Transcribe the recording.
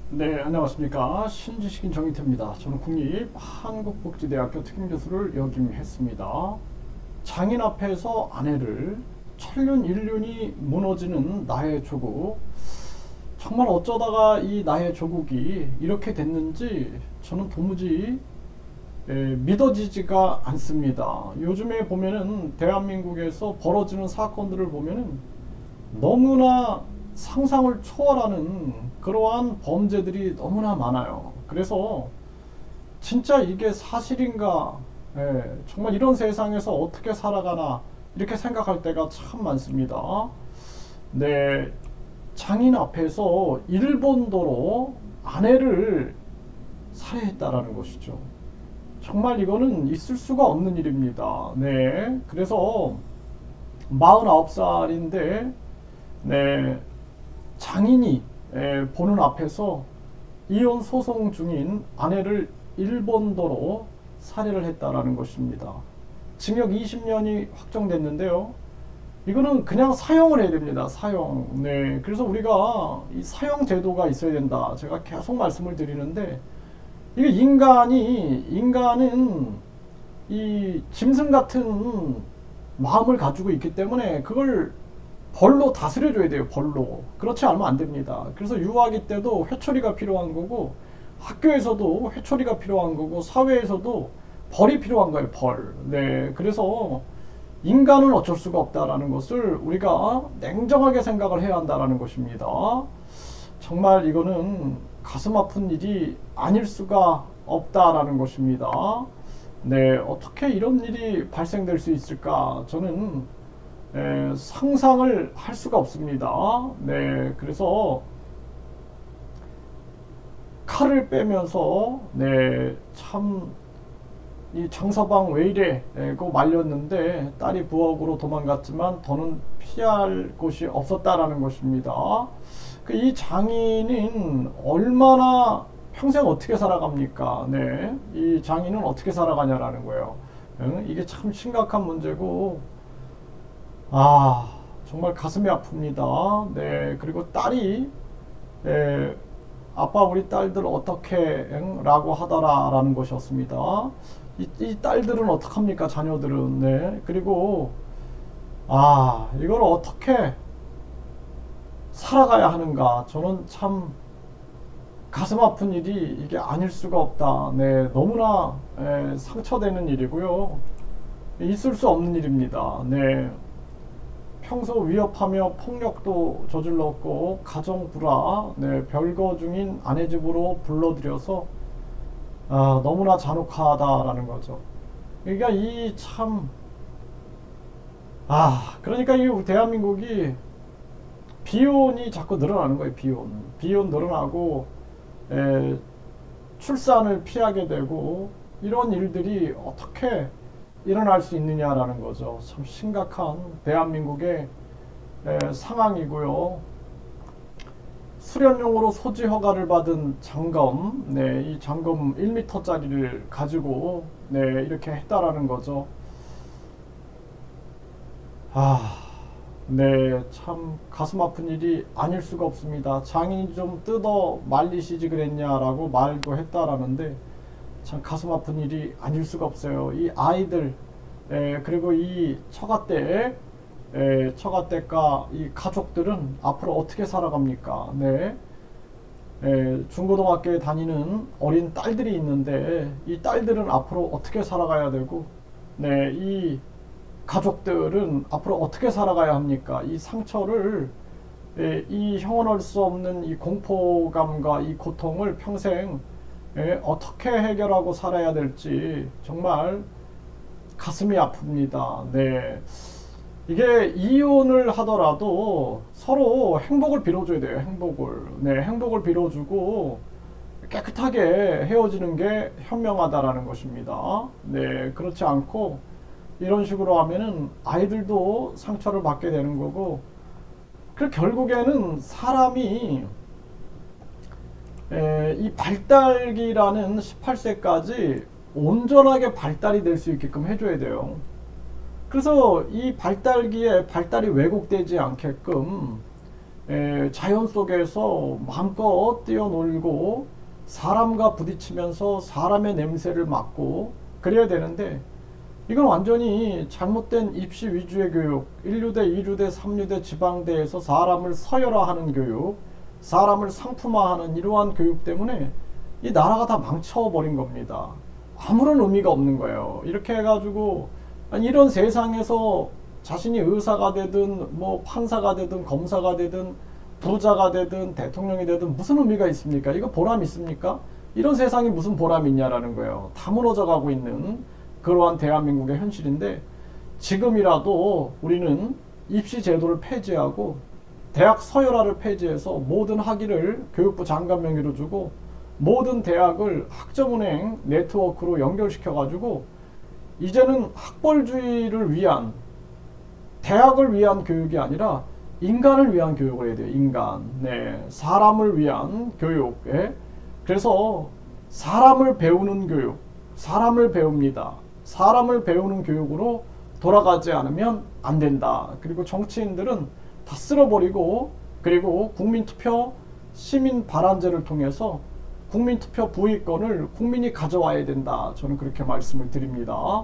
네, 안녕하십니까. 신지식인 정의태입니다. 저는 국립한국복지대학교 특임교수를 역임했습니다. 장인 앞에서 아내를 천륜 일륜이 무너지는 나의 조국. 정말 어쩌다가 이 나의 조국이 이렇게 됐는지 저는 도무지 믿어지지가 않습니다. 요즘에 보면은 대한민국에서 벌어지는 사건들을 보면은 너무나 상상을 초월하는 그러한 범죄들이 너무나 많아요. 그래서 진짜 이게 사실인가, 정말 이런 세상에서 어떻게 살아가나 이렇게 생각할 때가 참 많습니다. 네, 장인 앞에서 일본도로 아내를 살해했다라는 것이죠. 정말 이거는 있을 수가 없는 일입니다. 네, 그래서 49살인데 네, 장인이 보는 앞에서 이혼 소송 중인 아내를 일본도로 살해를 했다라는 것입니다. 징역 20년이 확정됐는데요. 이거는 그냥 사형을 해야 됩니다. 사형. 네, 그래서 우리가 이 사형 제도가 있어야 된다. 제가 계속 말씀을 드리는데 이게 인간은 이 짐승 같은 마음을 가지고 있기 때문에 그걸 벌로 다스려줘야 돼요. 벌로. 그렇지 않으면 안 됩니다. 그래서 유아기 때도 회초리가 필요한 거고 학교에서도 회초리가 필요한 거고 사회에서도 벌이 필요한 거예요. 벌. 네, 그래서 인간은 어쩔 수가 없다라는 것을 우리가 냉정하게 생각을 해야 한다라는 것입니다. 정말 이거는 가슴 아픈 일이 아닐 수가 없다라는 것입니다. 네, 어떻게 이런 일이 발생될 수 있을까? 저는 상상을 할 수가 없습니다. 네, 그래서 칼을 빼면서 네, 참 이 장서방 왜 이래고 말렸는데 딸이 부엌으로 도망갔지만 더는 피할 곳이 없었다라는 것입니다. 이 장인은 얼마나 평생 어떻게 살아갑니까? 네, 이 장인은 어떻게 살아가냐라는 거예요. 이게 참 심각한 문제고 정말 가슴이 아픕니다. 네, 그리고 딸이 아빠 우리 딸들 어떻게 라고 하더라 라는 것이었습니다. 이 딸들은 어떡합니까? 자녀들은. 네, 그리고 이걸 어떻게 살아가야 하는가. 저는 참 가슴 아픈 일이 이게 아닐 수가 없다. 네, 너무나 상처되는 일이고요. 있을 수 없는 일입니다. 네, 평소 위협하며 폭력도 저질렀고 가정 불화, 네, 별거 중인 아내 집으로 불러들여서 너무나 잔혹하다라는 거죠. 그러니까 이 참 그러니까 이 대한민국이 비혼이 자꾸 늘어나는 거예요. 비혼 늘어나고 출산을 피하게 되고 이런 일들이 어떻게 일어날 수 있느냐라는 거죠. 참 심각한 대한민국의 상황이고요. 수련용으로 소지 허가를 받은 장검, 네, 이 장검 1m짜리를 가지고 네, 이렇게 했다라는 거죠. 네, 참 가슴 아픈 일이 아닐 수가 없습니다. 장인이 좀 뜯어 말리시지 그랬냐라고 말도 했다라는데 참 가슴 아픈 일이 아닐 수가 없어요. 이 아이들, 그리고 이 처가댁과 이 가족들은 앞으로 어떻게 살아갑니까? 네. 중고등학교에 다니는 어린 딸들이 있는데 이 딸들은 앞으로 어떻게 살아가야 되고, 네, 이 가족들은 앞으로 어떻게 살아가야 합니까? 이 상처를, 이 형언할 수 없는 이 공포감과 이 고통을 평생 어떻게 해결하고 살아야 될지 정말 가슴이 아픕니다. 네. 이게 이혼을 하더라도 서로 행복을 빌어줘야 돼요. 네, 행복을 빌어주고 깨끗하게 헤어지는 게 현명하다라는 것입니다. 네, 그렇지 않고 이런 식으로 하면은 아이들도 상처를 받게 되는 거고, 그 결국에는 사람이 이 발달기라는 18세까지 온전하게 발달이 될 수 있게끔 해줘야 돼요. 그래서 이 발달기에 발달이 왜곡되지 않게끔 자연 속에서 마음껏 뛰어놀고 사람과 부딪히면서 사람의 냄새를 맡고 그래야 되는데, 이건 완전히 잘못된 입시 위주의 교육, 1류대, 2류대, 3류대, 지방대에서 사람을 서열화하는 교육, 사람을 상품화하는 이러한 교육 때문에 이 나라가 다 망쳐버린 겁니다. 아무런 의미가 없는 거예요. 이렇게 해가지고 이런 세상에서 자신이 의사가 되든 뭐 판사가 되든 검사가 되든 부자가 되든 대통령이 되든 무슨 의미가 있습니까? 이거 보람 있습니까? 이런 세상이 무슨 보람이 있냐라는 거예요. 다 무너져 가고 있는 그러한 대한민국의 현실인데, 지금이라도 우리는 입시 제도를 폐지하고 대학 서열화를 폐지해서 모든 학위를 교육부 장관 명의로 주고 모든 대학을 학점은행 네트워크로 연결시켜 가지고 이제는 학벌주의를 위한, 대학을 위한 교육이 아니라 인간을 위한 교육을 해야 돼요. 인간, 사람을 위한 교육. 그래서 사람을 배우는 교육, 사람을 배웁니다. 사람을 배우는 교육으로 돌아가지 않으면 안 된다. 그리고 정치인들은 다 쓸어버리고, 그리고 국민투표 시민 발안제를 통해서 국민투표 부의권을 국민이 가져와야 된다. 저는 그렇게 말씀을 드립니다.